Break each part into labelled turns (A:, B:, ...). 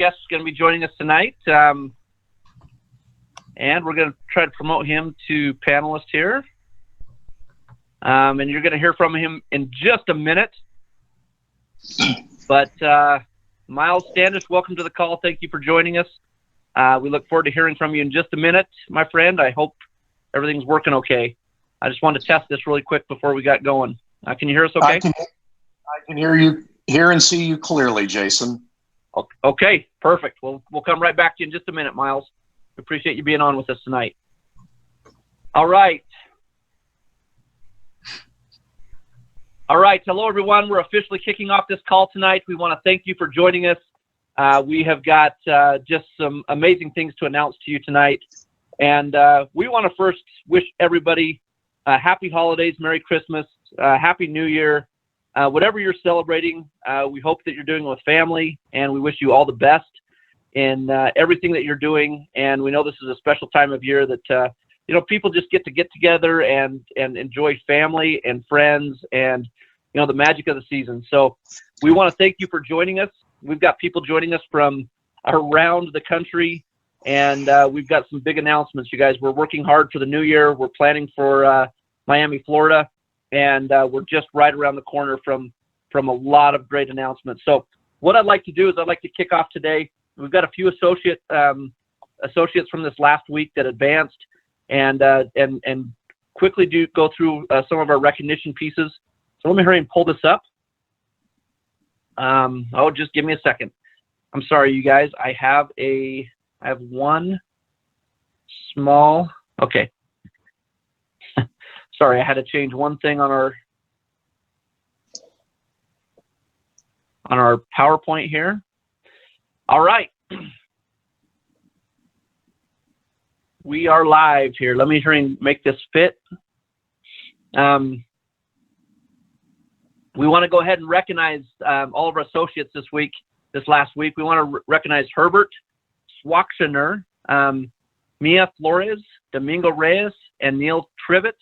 A: guest is going to be joining us tonight, and we're going to try to promote him to panelist here. And you're going to hear from him in just a minute. But Miles Standish, welcome to the call. Thank you for joining us. We look forward to hearing from you in just a minute, my friend. I hope everything's working okay. I just wanted to test this really quick before we got going. Can you hear us okay?
B: I can hear and see you clearly, Jason.
A: Okay, perfect. We'll come right back to you in just a minute, Miles. We appreciate you being on with us tonight. All right. Hello, everyone. We're officially kicking off this call tonight. We want to thank you for joining us. We have got just some amazing things to announce to you tonight. And we want to first wish everybody happy holidays, Merry Christmas, Happy New Year. Whatever you're celebrating, we hope that you're doing it with family, and we wish you all the best in everything that you're doing. And we know this is a special time of year that people just get together and enjoy family and friends and the magic of the season. So we want to thank you for joining us. We've got people joining us from around the country, and we've got some big announcements, you guys. We're working hard for the new year. We're planning for Miami, Florida. And we're just right around the corner from a lot of great announcements. So what I'd like to do is I'd like to kick off today. We've got a few associates from this last week that advanced, and quickly go through some of our recognition pieces. So let me hurry and pull this up. Just give me a second. I'm sorry, you guys. I have one small. Okay. Sorry, I had to change one thing on our PowerPoint here. All right. We are live here. Let me try and make this fit. We want to go ahead and recognize all of our associates this last week. We want to recognize Herbert Swakshiner, Mia Flores, Domingo Reyes, and Neil Trivet.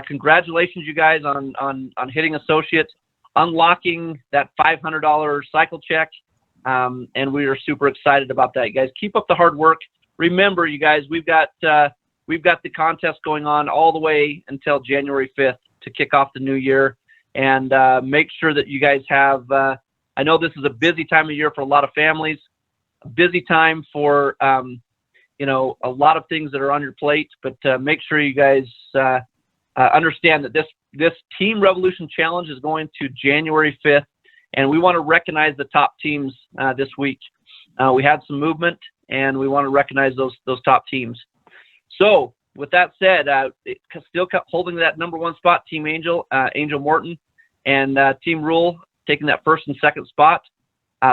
A: Congratulations, you guys, on hitting associate, unlocking that $500 cycle check, and we are super excited about that. You guys, keep up the hard work. Remember, you guys, we've got the contest going on all the way until January 5th to kick off the new year, and make sure that you guys have. I know this is a busy time of year for a lot of families, a busy time for a lot of things that are on your plate, but make sure you guys. Understand that this Team Revolution Challenge is going to January 5th, and we want to recognize the top teams this week. We had some movement, and we want to recognize those top teams. So, with that said, still holding that number one spot, Team Angel, Angel Morton, and Team Rule taking that first and second spot.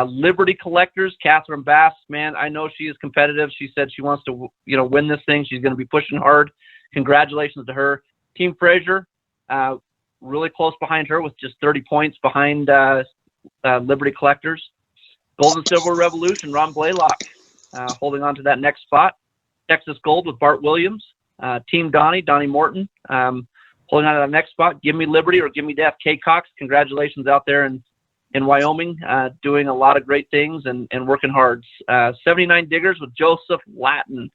A: Liberty Collectors, Catherine Bass, man, I know she is competitive. She said she wants to win this thing. She's going to be pushing hard. Congratulations to her. Team Frazier, really close behind her with just 30 points behind Liberty Collectors. Gold and Silver Revolution, Ron Blaylock, holding on to that next spot. Texas Gold with Bart Williams. Team Donnie Morton, holding on to that next spot. Give Me Liberty or Give Me Death, Kay Cox. Congratulations out there in Wyoming, doing a lot of great things and working hard. 79 Diggers with Joseph Latin.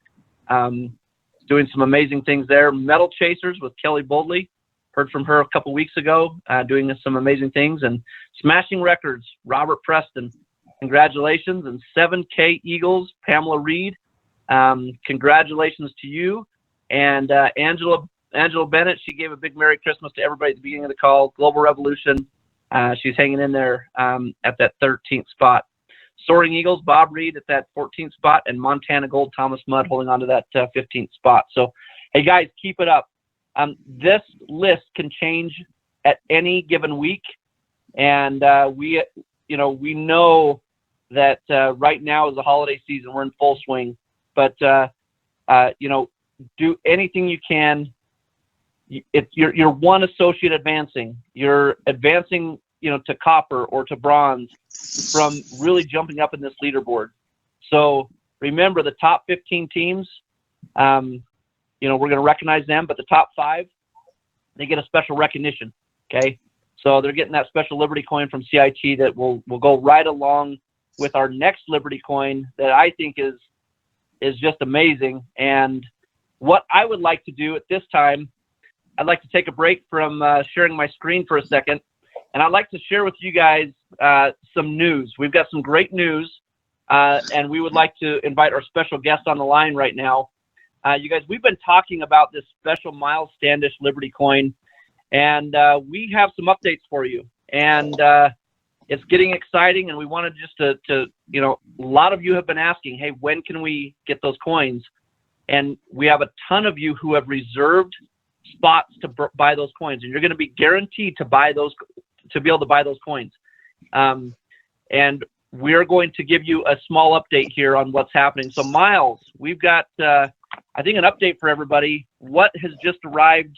A: Doing some amazing things there. Metal Chasers with Kelly Boldley. Heard from her a couple weeks ago, doing some amazing things. And Smashing Records, Robert Preston. Congratulations. And 7K Eagles, Pamela Reed. Congratulations to you. And Angela Bennett, she gave a big Merry Christmas to everybody at the beginning of the call. Global Revolution. She's hanging in there at that 13th spot. Soaring Eagles, Bob Reed at that 14th spot, and Montana Gold, Thomas Mudd holding on to that 15th spot. So, hey guys, keep it up. This list can change at any given week, and we know that right now is the holiday season. We're in full swing, but do anything you can. You're one associate advancing. You're advancing. To copper or to bronze from really jumping up in this leaderboard. So remember the top 15 teams, we're going to recognize them, but the top 5, they get a special recognition. Okay. So they're getting that special Liberty coin from CIT that will go right along with our next Liberty coin that I think is just amazing. And what I would like to do at this time, I'd like to take a break from sharing my screen for a second, and I'd like to share with you guys some news. We've got some great news, and we would like to invite our special guest on the line right now. You guys, we've been talking about this special Miles Standish Liberty coin, and we have some updates for you. And it's getting exciting, and we wanted just to, you know, a lot of you have been asking, hey, when can we get those coins? And we have a ton of you who have reserved spots to buy those coins, and you're going to be guaranteed to buy those, to be able to buy those coins. And we're going to give you a small update here on what's happening. So Miles, we've got, I think, an update for everybody. What has just arrived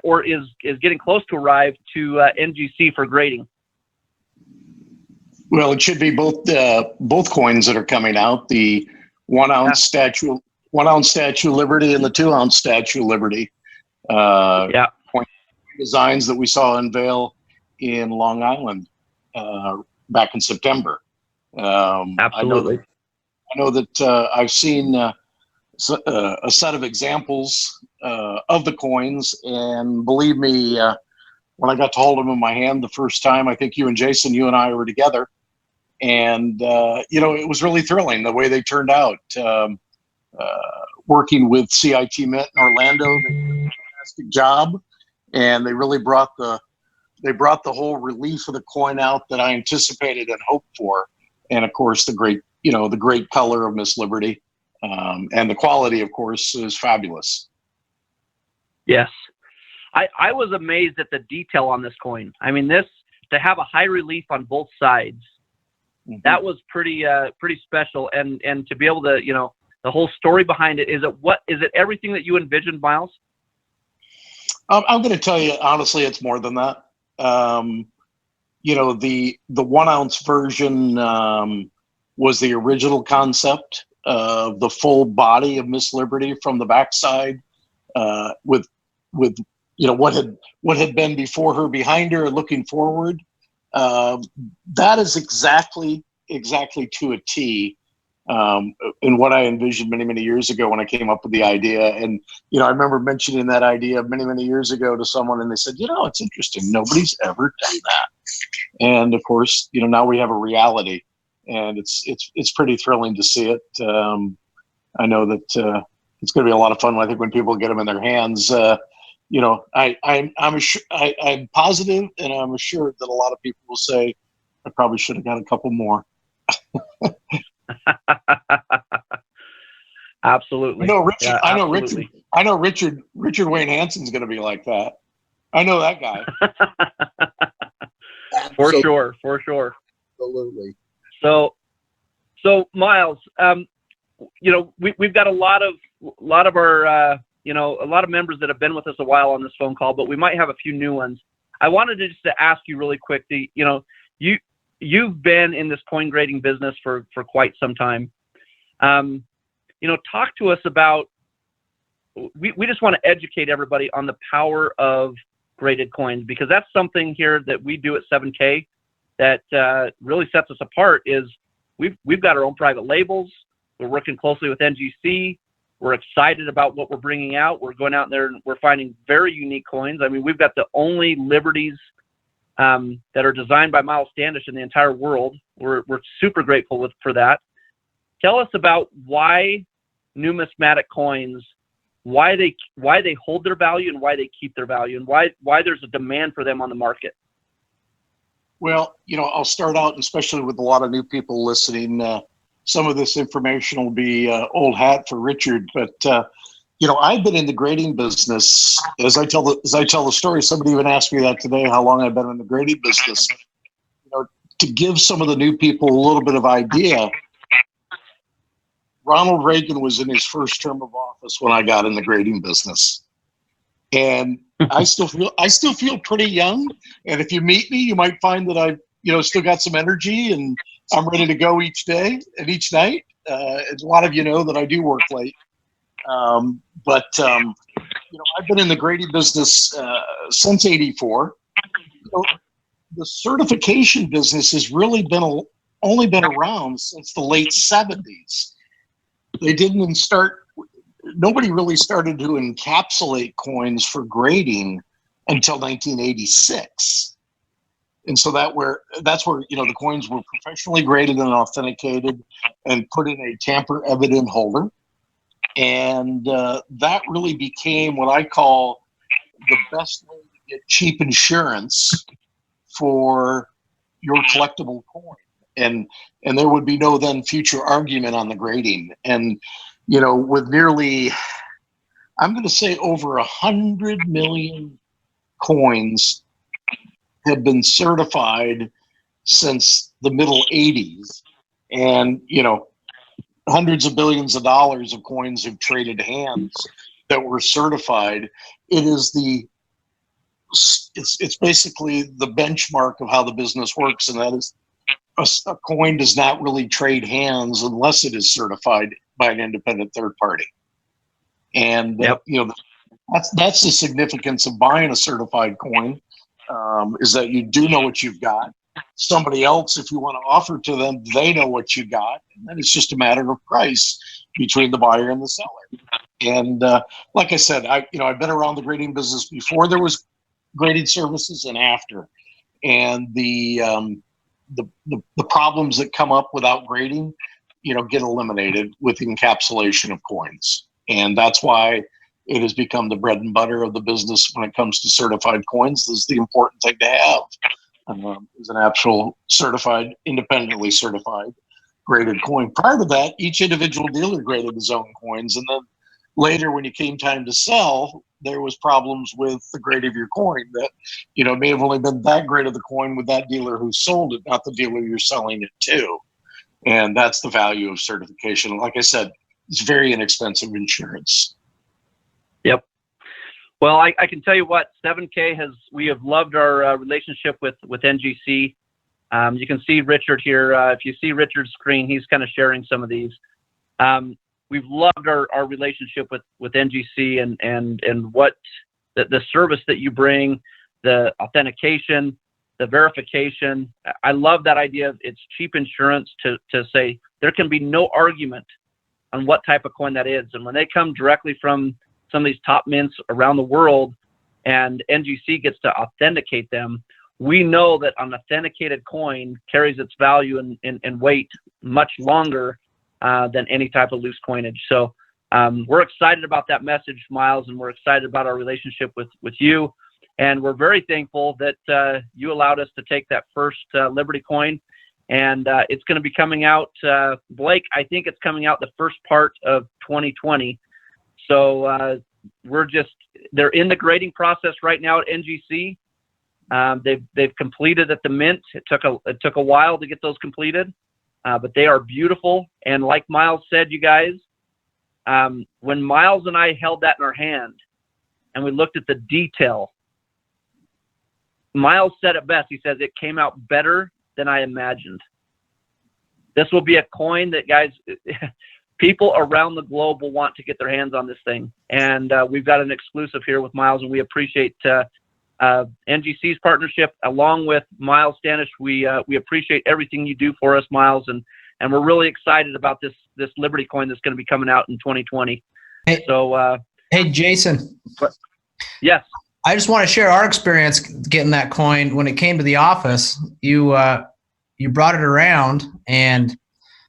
A: or is getting close to arrive to NGC for grading?
B: Well, it should be both coins that are coming out: the 1 ounce statue, 1 ounce Statue of Liberty, and the 2 ounce Statue of Liberty. Coin designs that we saw unveil in Long Island back in September.
A: Absolutely.
B: I know that I've seen a set of examples of the coins, and believe me, when I got to hold them in my hand the first time, I think you and Jason, you and I were together, and you know, it was really thrilling the way they turned out. Working with CIT Mint in Orlando, they did a fantastic job, and they really brought the whole relief of the coin out that I anticipated and hoped for, and of course the great color of Miss Liberty, and the quality, of course, is fabulous.
A: Yes, I was amazed at the detail on this coin. I mean, this, to have a high relief on both sides, that was pretty special, and to be able to, you know, the whole story behind it. Is it everything that you envisioned, Miles?
B: I'm going to tell you honestly, it's more than that. You know, the 1 ounce version was the original concept of the full body of Miss Liberty from the backside, with you know what had been before her, behind her, and looking forward. That is exactly to a T. And what I envisioned many years ago when I came up with the idea. And, you know, I remember mentioning that idea many years ago to someone, and they said, you know, it's interesting, nobody's ever done that. And of course, you know, now we have a reality, and it's pretty thrilling to see it. I know that it's going to be a lot of fun, I think, when people get them in their hands. You know, I'm positive, and I'm assured that a lot of people will say, I probably should have got a couple more.
A: Absolutely.
B: I know Richard Wayne Hanson's going to be like that. I know that guy.
A: For sure.
B: Absolutely.
A: So Miles, you know, we've got a lot of our you know, a lot of members that have been with us a while on this phone call, but we might have a few new ones. I wanted to just to ask you really quick, you know, you've been in this coin grading business for quite some time. You know, talk to us about, we just want to educate everybody on the power of graded coins, because that's something here that we do at 7K that really sets us apart. Is we've got our own private labels. We're working closely with NGC. We're excited about what we're bringing out. We're going out there and we're finding very unique coins. I mean, we've got the only Liberties that are designed by Miles Standish in the entire world. We're super grateful for that. Tell us about why numismatic coins, why they hold their value, and why they keep their value, and why there's a demand for them on the market.
B: Well, you know, I'll start out, especially with a lot of new people listening. Some of this information will be old hat for Richard, but you know, I've been in the grading business. As I tell the story, somebody even asked me that today, how long I've been in the grading business. You know, to give some of the new people a little bit of idea, Ronald Reagan was in his first term of office when I got in the grading business, and I still feel pretty young. And if you meet me, you might find that I've, you know, still got some energy, and I'm ready to go each day and each night. A lot of you know that I do work late. But you know, I've been in the grading business since '84. You know, the certification business has really been only been around since the late 70s. They didn't start, nobody really started to encapsulate coins for grading until 1986. And so that's where, the coins were professionally graded and authenticated and put in a tamper evident holder. And that really became what I call the best way to get cheap insurance for your collectible coin. And there would be no then future argument on the grading. And, with nearly, I'm going to say over 100 million coins have been certified since the middle 80s. And, hundreds of billions of dollars of coins have traded hands that were certified. It is it's basically the benchmark of how the business works. And that is a coin does not really trade hands unless it is certified by an independent third party. And,
A: Yep.
B: That's the significance of buying a certified coin, is that you do know what you've got. Somebody else, if you want to offer to them, they know what you got. And then it's just a matter of price between the buyer and the seller. And like I said, I've been around the grading business before there was grading services and after. And the problems that come up without grading, get eliminated with encapsulation of coins. And that's why it has become the bread and butter of the business when it comes to certified coins. This is the important thing to have. Is an actual certified, independently certified graded coin. Prior to that, each individual dealer graded his own coins. And then later, when it came time to sell, there was problems with the grade of your coin that, may have only been that grade of the coin with that dealer who sold it, not the dealer you're selling it to. And that's the value of certification. Like I said, it's very inexpensive insurance.
A: Yep. Well, I can tell you what, 7K we have loved our relationship with NGC. You can see Richard here. If you see Richard's screen, he's kind of sharing some of these. We've loved our relationship with NGC and what the service that you bring, the authentication, the verification. I love that idea of it's cheap insurance to say there can be no argument on what type of coin that is. And when they come directly from some of these top mints around the world and NGC gets to authenticate them, we know that an authenticated coin carries its value and weight much longer than any type of loose coinage. So we're excited about that message, Miles, and we're excited about our relationship with you. And we're very thankful that you allowed us to take that first Liberty coin. And it's going to be coming out, Blake, I think it's coming out the first part of 2020. So they're in the grading process right now at NGC. They've completed at the mint. It took a while to get those completed, but they are beautiful. And like Miles said, you guys, when Miles and I held that in our hand and we looked at the detail, Miles said it best. He says it came out better than I imagined. This will be a coin that, guys, people around the globe will want to get their hands on this thing. And we've got an exclusive here with Miles, and we appreciate NGC's partnership along with Miles Standish. We appreciate everything you do for us, Miles, and we're really excited about this Liberty coin that's going to be coming out in 2020.
C: Hey, Jason.
A: Yes.
C: I just want to share our experience getting that coin. When it came to the office, you brought it around, and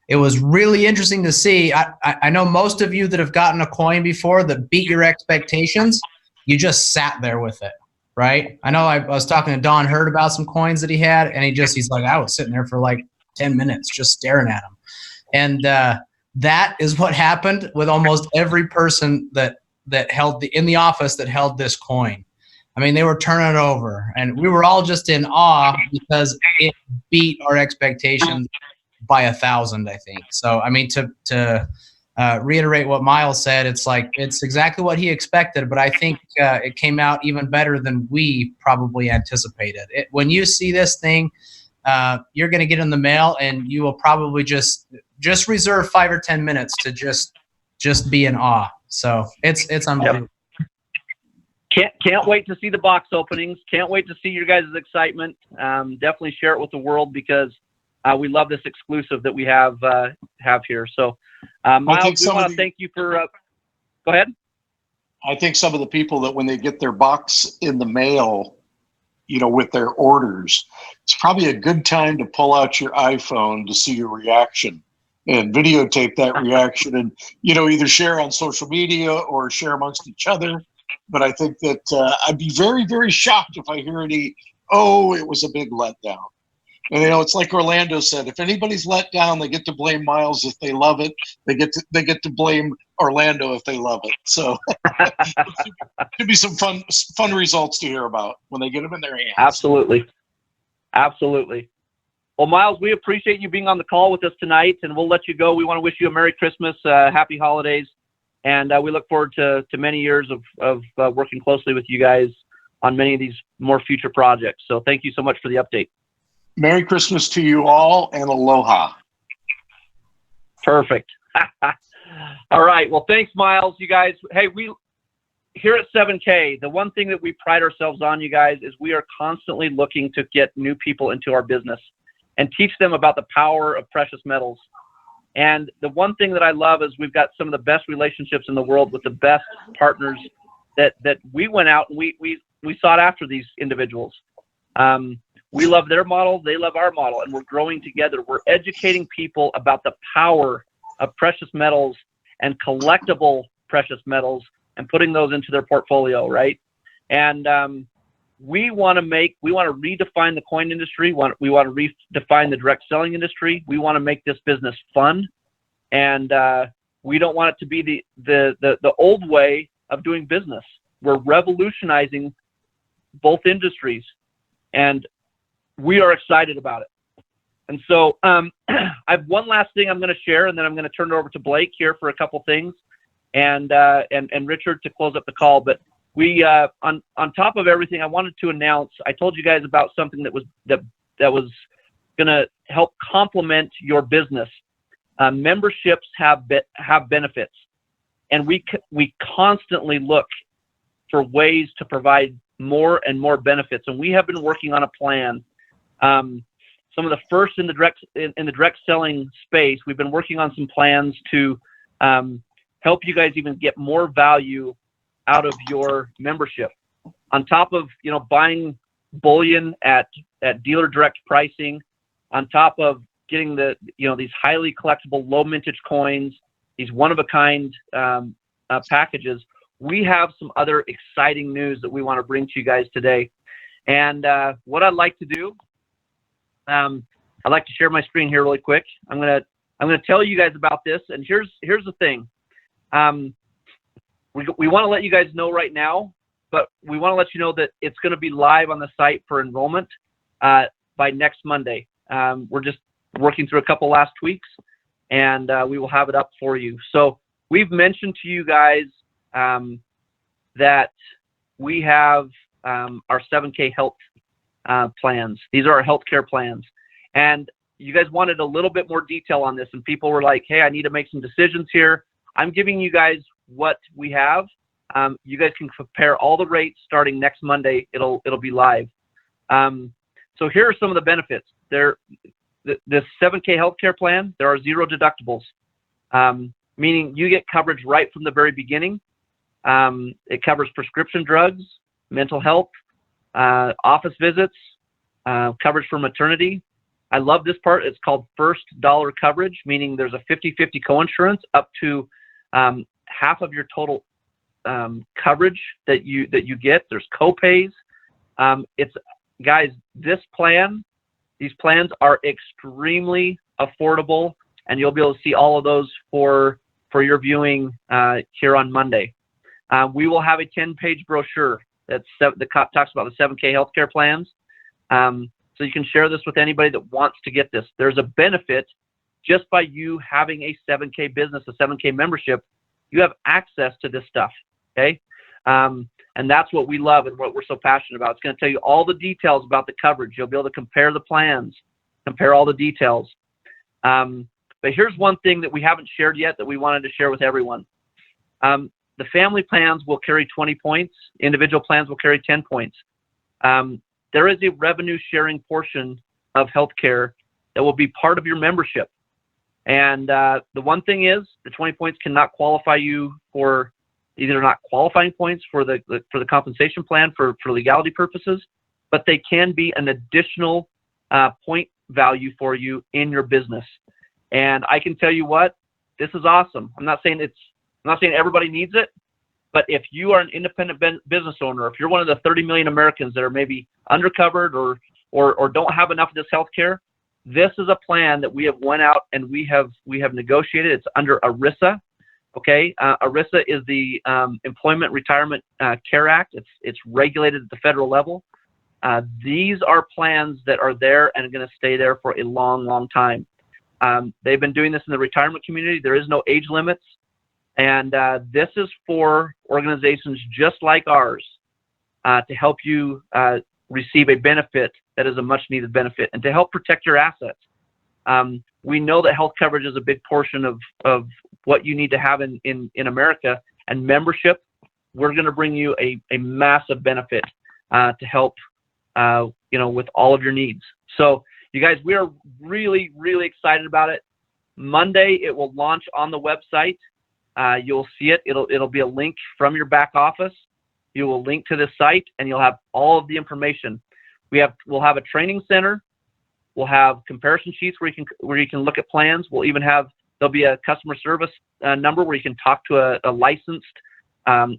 C: it was really interesting to see. I know most of you that have gotten a coin before that beat your expectations, you just sat there with it, right? I know I was talking to Don Hurd about some coins that he had, and he's like, I was sitting there for like 10 minutes just staring at them. And that is what happened with almost every person that held in the office that held this coin. I mean, they were turning it over, and we were all just in awe because it beat our expectations by 1,000, I think. So, I mean, to reiterate what Miles said, it's exactly what he expected, but I think it came out even better than we probably anticipated. When you see this thing, you're going to get in the mail, and you will probably just reserve 5 or 10 minutes to just be in awe. So it's unbelievable.
A: Can't wait to see the box openings. Can't wait to see your guys' excitement. Definitely share it with the world because we love this exclusive that we have here. So, Miles, we want to thank you for. Go ahead.
B: I think some of the people that when they get their box in the mail, with their orders, it's probably a good time to pull out your iPhone to see your reaction and videotape that reaction and, either share on social media or share amongst each other. But I think that I'd be very, very shocked if I hear it was a big letdown. And it's like Orlando said, if anybody's let down, they get to blame Miles if they love it. They get to blame Orlando if they love it. So it should be some fun results to hear about when they get them in their hands.
A: Absolutely. Well, Miles, we appreciate you being on the call with us tonight, and we'll let you go. We want to wish you a Merry Christmas, Happy Holidays, and we look forward to many years of working closely with you guys on many of these more future projects. So thank you so much for the update.
B: Merry Christmas to you all, and aloha.
A: Perfect. All right. Well, thanks, Miles. You guys, hey, we here at 7K, the one thing that we pride ourselves on, you guys, is we are constantly looking to get new people into our business and teach them about the power of precious metals. And the one thing that I love is we've got some of the best relationships in the world with the best partners that we went out and we sought after these individuals. We love their model, they love our model, and we're growing together. We're educating people about the power of precious metals and collectible precious metals and putting those into their portfolio, right? And we want to redefine the coin industry. We want to redefine the direct selling industry. We want to make this business fun, and we don't want it to be the old way of doing business. We're revolutionizing both industries, and we are excited about it. And so I have one last thing I'm going to share, and then I'm going to turn it over to Blake here for a couple things, and Richard to close up the call. But we on top of everything, I wanted to announce. I told you guys about something that was going to help complement your business. Memberships have benefits, and we constantly look for ways to provide more and more benefits. And we have been working on a plan. Some of the first in the direct selling space, we've been working on some plans to help you guys even get more value out of your membership. On top of buying bullion at dealer direct pricing, on top of getting these highly collectible low mintage coins, these one of a kind packages, we have some other exciting news that we want to bring to you guys today. And what I'd like to do, I'd like to share my screen here really quick. I'm gonna tell you guys about this. And here's the thing. We want to let you guys know right now, but we want to let you know that it's going to be live on the site for enrollment by next Monday. We're just working through a couple last tweaks, and we will have it up for you. So we've mentioned to you guys that we have our 7K health plans. These are our healthcare plans, and you guys wanted a little bit more detail on this, and people were like, hey, I need to make some decisions here. I'm giving you guys what we have. You guys can compare all the rates starting next Monday. It'll be live. So here are some of the benefits. This 7K healthcare plan, there are 0 deductibles, meaning you get coverage right from the very beginning. It covers prescription drugs, mental health, office visits, coverage for maternity. I love this part. It's called first dollar coverage, meaning there's a 50-50 coinsurance up to half of your total coverage that you get. There's co-pays. Guys, these plans are extremely affordable, and you'll be able to see all of those for your viewing here on Monday. We will have a 10-page brochure that talks about the 7K healthcare plans. So you can share this with anybody that wants to get this. There's a benefit just by you having a 7K business, a 7K membership. You have access to this stuff, okay? And that's what we love and what we're so passionate about. It's going to tell you all the details about the coverage. You'll be able to compare the plans, compare all the details. But here's one thing that we haven't shared yet that we wanted to share with everyone. The family plans will carry 20 points. Individual plans will carry 10 points. There is a revenue sharing portion of healthcare that will be part of your membership. And the one thing is, the 20 points cannot qualify you for either not qualifying points for the compensation plan for legality purposes, but they can be an additional point value for you in your business. And I can tell you what, this is awesome. I'm not saying everybody needs it, but if you are an independent business owner, if you're one of the 30 million Americans that are maybe undercovered or don't have enough of this healthcare, this is a plan that we have went out and we have negotiated. It's under ERISA. Okay, ERISA is the Employment Retirement Care Act. It's regulated at the federal level. These are plans that are there and are going to stay there for a long, long time. They've been doing this in the retirement community. There is no age limits. And this is for organizations just like ours to help you receive a benefit that is a much needed benefit and to help protect your assets. We know that health coverage is a big portion of what you need to have in America, and membership, we're going to bring you a massive benefit to help with all of your needs. So you guys, we are really, really excited about it. Monday, it will launch on the website. You'll see it. It'll be a link from your back office. You will link to this site and you'll have all of the information. We'll have a training center. We'll have comparison sheets where you can look at plans. There'll be a customer service number where you can talk to a licensed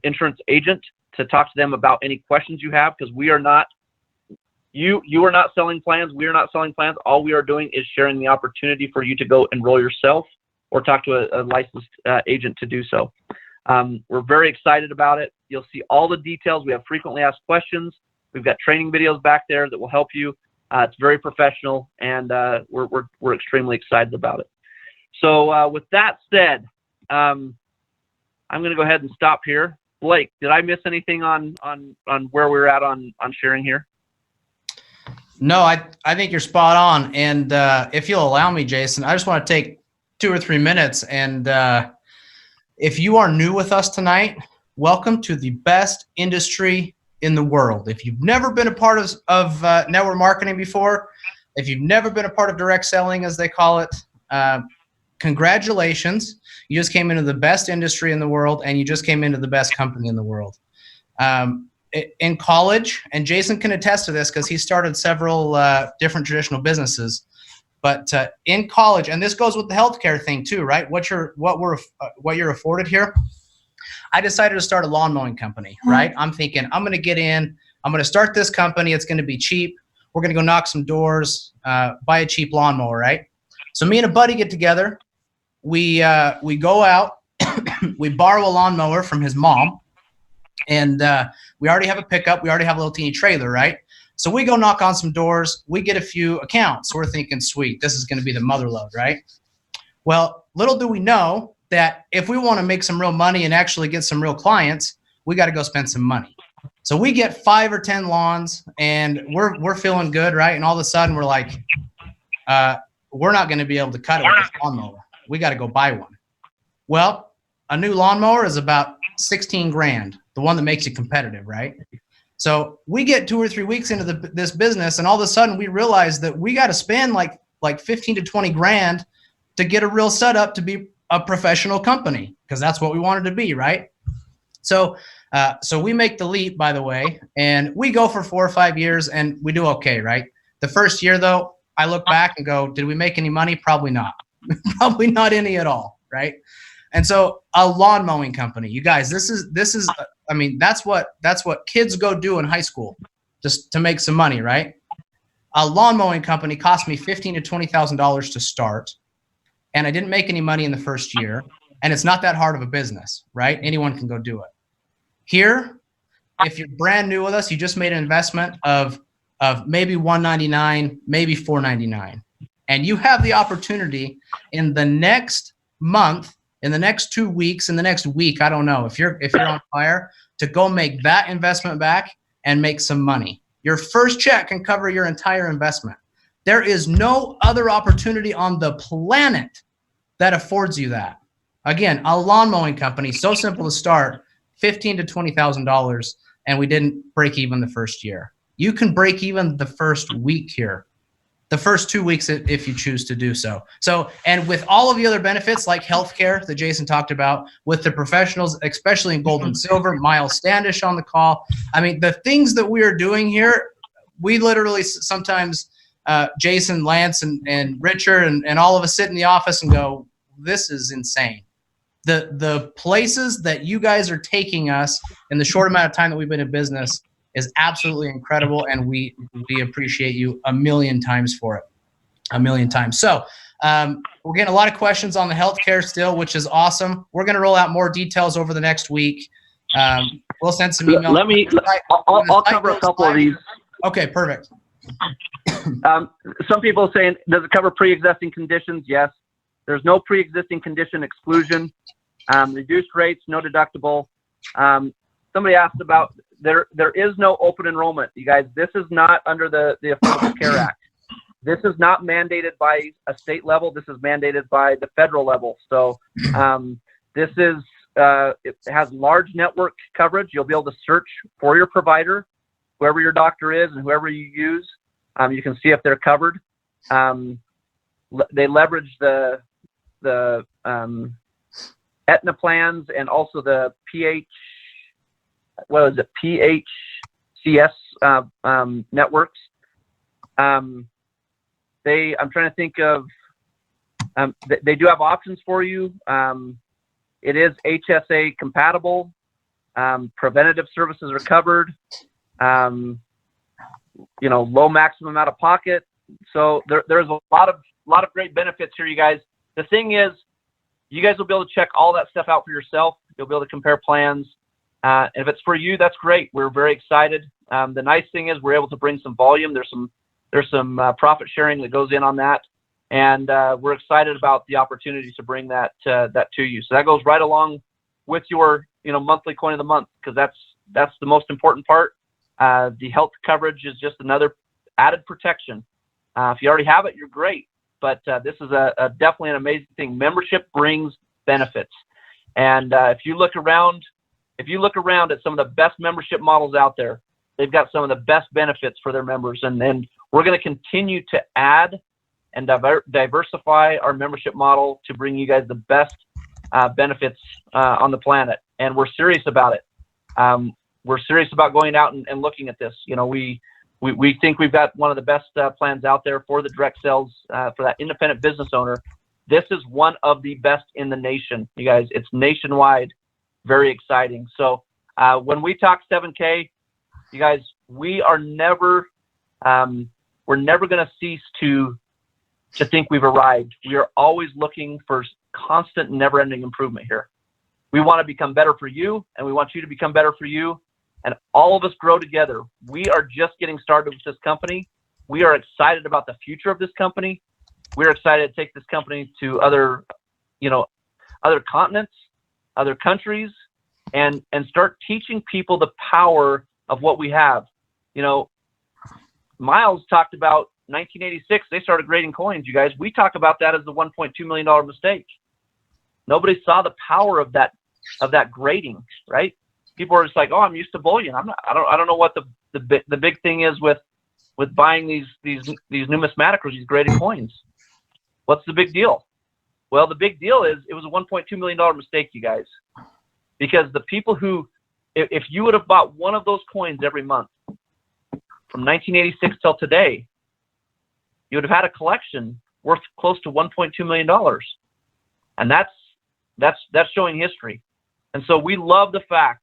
A: insurance agent to talk to them about any questions you have, because we are not, you are not selling plans. We are not selling plans. All we are doing is sharing the opportunity for you to go enroll yourself or talk to a licensed agent to do so. We're very excited about it. You'll see all the details. We have frequently asked questions. We've got training videos back there that will help you. It's very professional, and we're extremely excited about it. So with that said, I'm going to go ahead and stop here. Blake, did I miss anything on where we're at on sharing here?
C: No, I think you're spot on. And if you'll allow me, Jason, I just want to take 2 or 3 minutes. And if you are new with us tonight, welcome to the best industry in the world. If you've never been a part of network marketing before, if you've never been a part of direct selling, as they call it, congratulations. You just came into the best industry in the world, and you just came into the best company in the world. In college, and Jason can attest to this because he started several different traditional businesses, but in college, and this goes with the healthcare thing too, right? What you're afforded here. I decided to start a lawn mowing company, right? I'm thinking I'm going to get in, I'm going to start this company. It's going to be cheap. We're going to go knock some doors, buy a cheap lawnmower, right? So me and a buddy get together. We go out, we borrow a lawnmower from his mom, and we already have a pickup. We already have a little teeny trailer, right? So we go knock on some doors. We get a few accounts. We're thinking, sweet, this is going to be the mother lode, right? Well, little do we know that if we want to make some real money and actually get some real clients, we got to go spend some money. So we get 5 or 10 lawns, and we're feeling good, right? And all of a sudden we're like, we're not going to be able to cut it with this lawnmower. We got to go buy one. Well, a new lawnmower is about 16 grand, the one that makes you competitive, right? So we get 2 or 3 weeks into this business, and all of a sudden we realize that we got to spend like 15 to 20 grand to get a real setup to be a professional company, because that's what we wanted to be, right? So we make the leap, by the way, and we go for 4 or 5 years, and we do okay, right? The first year, though, I look back and go, did we make any money? Probably not. Probably not any at all, right? And so a lawn mowing company, you guys, this is I mean, that's what kids go do in high school just to make some money, right? A lawn mowing company cost me $15,000 to $20,000 to start, and I didn't make any money in the first year, and it's not that hard of a business, right? Anyone can go do it. Here, if you're brand new with us, you just made an investment of maybe $199, maybe $499, and you have the opportunity in the next month, in the next 2 weeks, in the next week, I don't know, if you're on fire, to go make that investment back and make some money. Your first check can cover your entire investment. There is no other opportunity on the planet that affords you that. Again, a lawn mowing company, so simple to start, $15,000 to $20,000, and we didn't break even the first year. You can break even the first week here. the first 2 weeks if you choose to do so. So, and with all of the other benefits like healthcare that Jason talked about, with the professionals, especially in gold and silver, Miles Standish on the call. I mean, the things that we are doing here, we literally sometimes, Jason, Lance, and Richard, and all of us sit in the office and go, this is insane. The places that you guys are taking us in the short amount of time that we've been in business is absolutely incredible, and we appreciate you a million times for it. A million times. So we're getting a lot of questions on the healthcare still, which is awesome. We're going to roll out more details over the next week. We'll send some emails.
A: I'll cover a couple of these.
C: Okay, perfect.
A: Some people are saying, does it cover pre-existing conditions? Yes. There's no pre-existing condition exclusion. Reduced rates, no deductible. Somebody asked about, there is no open enrollment, you guys. This is not under the Affordable Care Act. This is not mandated by a state level. This is mandated by the federal level. So this is, it has large network coverage. You'll be able to search for your provider, whoever your doctor is and whoever you use. You can see if they're covered. They leverage the Aetna plans and also the PHCS networks. I'm trying to think of, they do have options for you. It is HSA compatible. Preventative services are covered. Low maximum out of pocket. So there's a lot of great benefits here, you guys. The thing is, you guys will be able to check all that stuff out for yourself. You'll be able to compare plans. And if it's for you, that's great. We're very excited. The nice thing is we're able to bring some volume. There's some profit sharing that goes in on that. And we're excited about the opportunity to bring that to you. So that goes right along with your monthly coin of the month, because that's the most important part. The health coverage is just another added protection. If you already have it, you're great. But this is definitely an amazing thing. Membership brings benefits. And if you look around at some of the best membership models out there, they've got some of the best benefits for their members. And we're going to continue to add and diversify our membership model to bring you guys the best benefits on the planet. And we're serious about it. We're serious about going out and looking at this. We think we've got one of the best plans out there for the direct sales, for that independent business owner. This is one of the best in the nation, you guys. It's nationwide, very exciting. So when we talk 7K, you guys, we're never going to cease to think we've arrived. We are always looking for constant, never-ending improvement here. We want to become better for you, and we want you to become better for you. And all of us grow together. We are just getting started with this company. We are excited about the future of this company. We're excited to take this company to other continents, other countries, and start teaching people the power of what we have. Miles talked about 1986. They started grading coins, you guys. We talk about that as the $1.2 million mistake. Nobody saw the power of that grading, right? People are just like, oh, I'm used to bullion. I don't know what the big thing is with buying these numismatic or these graded coins. What's the big deal? Well, the big deal is it was a $1.2 million mistake, you guys, because the people who, if you would have bought one of those coins every month from 1986 till today, you would have had a collection worth close to $1.2 million, and that's showing history. And so we love the fact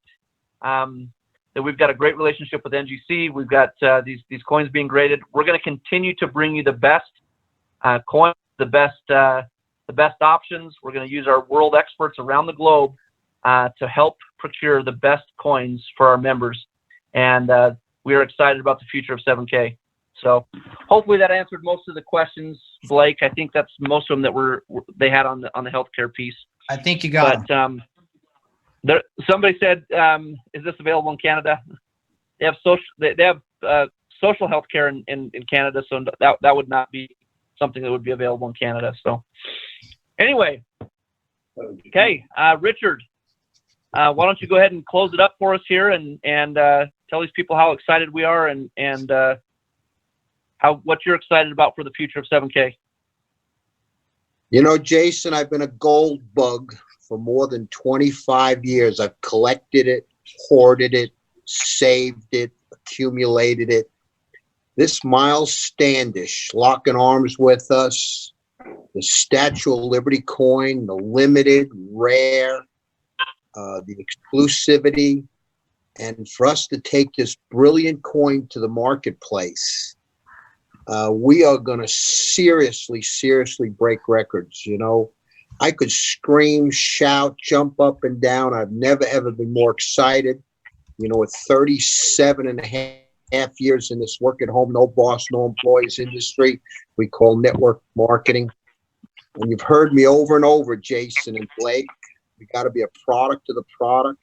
A: that we've got a great relationship with NGC. We've got these coins being graded. We're going to continue to bring you the best coins, the best options. We're going to use our world experts around the globe to help procure the best coins for our members. And we are excited about the future of 7K. So hopefully that answered most of the questions, Blake. I think that's most of them that they had on the healthcare piece.
C: I think you got them.
A: Somebody said, "Is this available in Canada?" They have social health care in Canada, so that would not be something that would be available in Canada. So, anyway, okay, Richard, why don't you go ahead and close it up for us here and tell these people how excited we are and what you're excited about for the future of 7K.
D: You know, Jason, I've been a gold bug for more than 25 years. I've collected it, hoarded it, saved it, accumulated it. This Miles Standish locking arms with us, the Statue of Liberty coin, the limited, rare, the exclusivity, and for us to take this brilliant coin to the marketplace, we are going to seriously break records. You know, I could scream, shout, jump up and down. I've never, ever been more excited. You know, with 37 and a half years in this work at home, no boss, no employees industry, we call network marketing. And you've heard me over and over, Jason and Blake, we got to be a product of the product.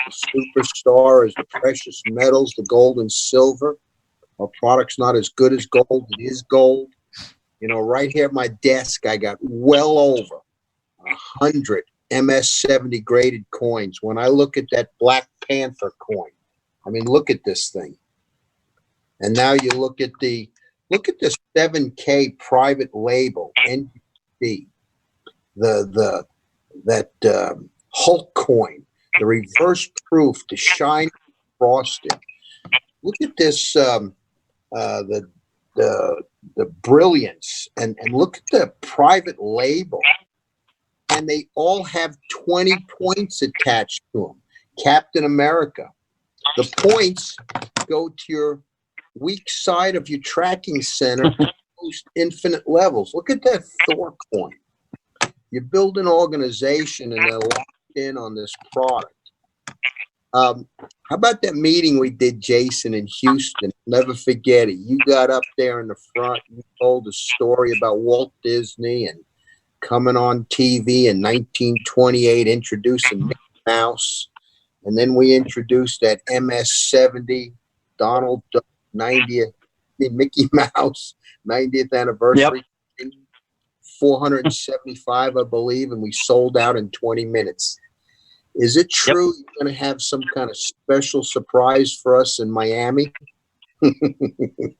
D: The superstar is the precious metals, the gold and silver. Our product's not as good as gold. It is gold. You know, right here at my desk, I got well over 100 MS-70 graded coins. When I look at that Black Panther coin, I mean, look at this thing. And now you look at the 7K private label, NGC, that Hulk coin, the reverse proof, the shine frosted. Look at this, the brilliance, and look at the private label. And they all have 20 points attached to them. Captain America. The points go to your weak side of your tracking center to boost infinite levels. Look at that Thor coin. You build an organization and they're locked in on this product. How about that meeting we did, Jason, in Houston? Never forget it. You got up there in the front. You told a story about Walt Disney and coming on TV in 1928, introducing Mickey Mouse. And then we introduced that MS-70, Donald Duck 90th, Mickey Mouse 90th anniversary. Yep. 475, I believe, and we sold out in 20 minutes. Is it true you're going to have some kind of special surprise for us in Miami?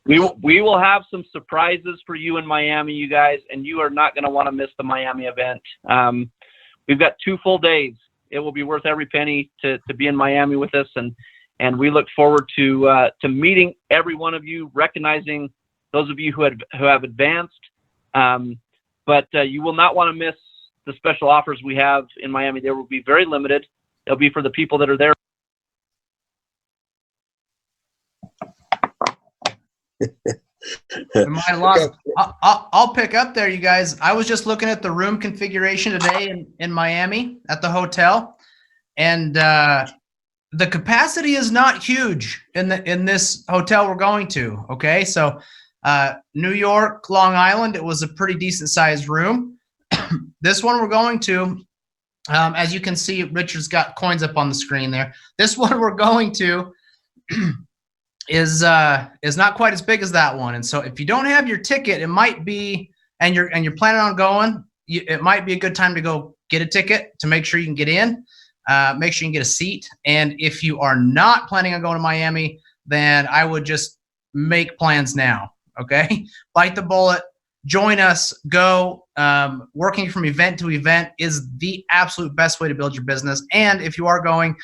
A: We will have some surprises for you in Miami, you guys, and you are not going to want to miss the Miami event. We've got 2 full days. It will be worth every penny to be in Miami with us, and we look forward to meeting every one of you, recognizing those of you who have advanced. But you will not want to miss the special offers we have in Miami. They will be very limited. They'll be for the people that are there.
C: I'll pick up there, you guys. I was just looking at the room configuration today in Miami at the hotel, and the capacity is not huge in this hotel we're going to. Okay, so New York, Long Island, it was a pretty decent sized room. This one we're going to, as you can see, Richard's got coins up on the screen there. This one we're going to is not quite as big as that one. And so if you don't have your ticket, it might be, and you're planning on going, it might be a good time to go get a ticket to make sure you can get in, make sure you can get a seat. And if you are not planning on going to Miami, then I would just make plans now. Okay, bite the bullet. Join us, go. Working from event to event is the absolute best way to build your business. And if you are going,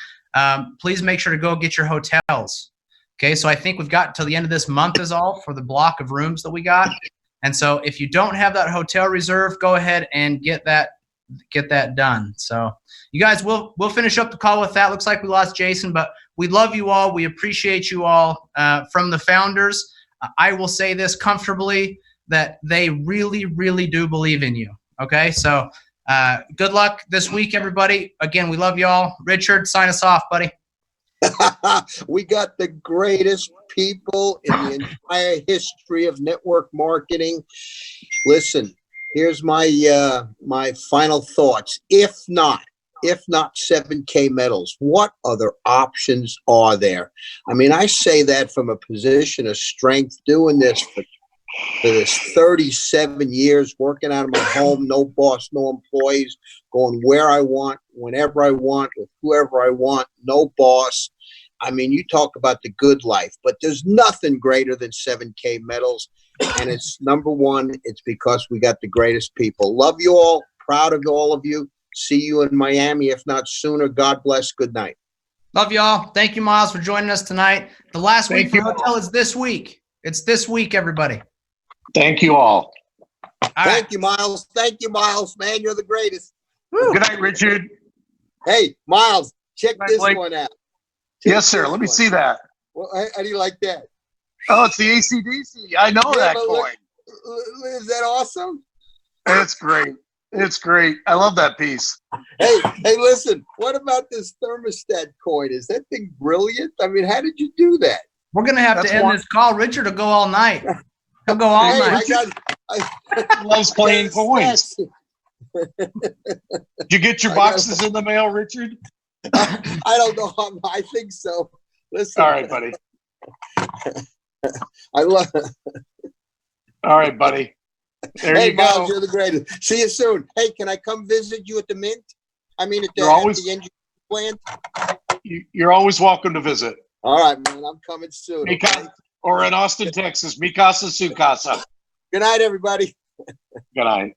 C: please make sure to go get your hotels. Okay, so I think we've got till the end of this month is all for the block of rooms that we got. And so if you don't have that hotel reserved, go ahead and get that done. So you guys, we'll finish up the call with that. Looks like we lost Jason, but we love you all. We appreciate you all. From the founders, I will say this comfortably, that they really, really do believe in you. Okay, so good luck this week, everybody. Again, we love y'all. Richard, sign us off, buddy.
D: We got the greatest people in the entire history of network marketing. Listen, here's my my final thoughts. If not 7K metals, what other options are there? I mean, I say that from a position of strength, doing this for this 37 years, working out of my home, no boss, no employees, going where I want, whenever I want, with whoever I want, no boss. I mean, you talk about the good life, but there's nothing greater than 7K medals. And it's number one, it's because we got the greatest people. Love you all. Proud of all of you. See you in Miami, if not sooner. God bless. Good night.
C: Love y'all. Thank you, Miles, for joining us tonight. The last week
B: Thank you.
C: for Hotel is this week. It's this week, everybody.
B: Thank you all.
C: All right.
D: Thank you, Miles. Thank you, Miles. Man, you're the greatest.
C: Woo.
B: Good night, Richard.
D: Hey, Miles, check
B: Night,
D: this
B: Blake.
D: one out. Check
B: Yes, sir.
D: this
B: Let me
D: one.
B: see that.
D: Well, how do you like that?
B: Oh, it's the AC/DC. I know
D: Yeah,
B: that
D: but
B: coin.
D: Is that awesome?
B: It's great. It's great. I love that piece.
D: Hey, listen, what about this thermostat coin? Is that thing brilliant? I mean, how did you do that?
C: We're going to have
B: That's
C: to end
B: one-
C: this call. Richard will go all night. He'll go all
D: Hey,
C: night.
B: He loves playing
D: Yes,
B: coins.
D: yes.
B: Did you get your
D: I got-
B: boxes in the mail, Richard?
D: I don't know. I think so. Listen,
B: All right, buddy.
D: I love.
B: All right, buddy. There
D: Hey,
B: you go.
D: Miles, you're the greatest. See you soon. Hey, can I come visit you at the Mint? I mean, at the,
B: You're always-
D: at the engine plant.
B: You're always welcome to visit.
D: All right, man. I'm coming soon. Okay?
B: Mika- or in Austin, Texas. Mikasa Sukasa.
D: Good night, everybody.
B: Good night.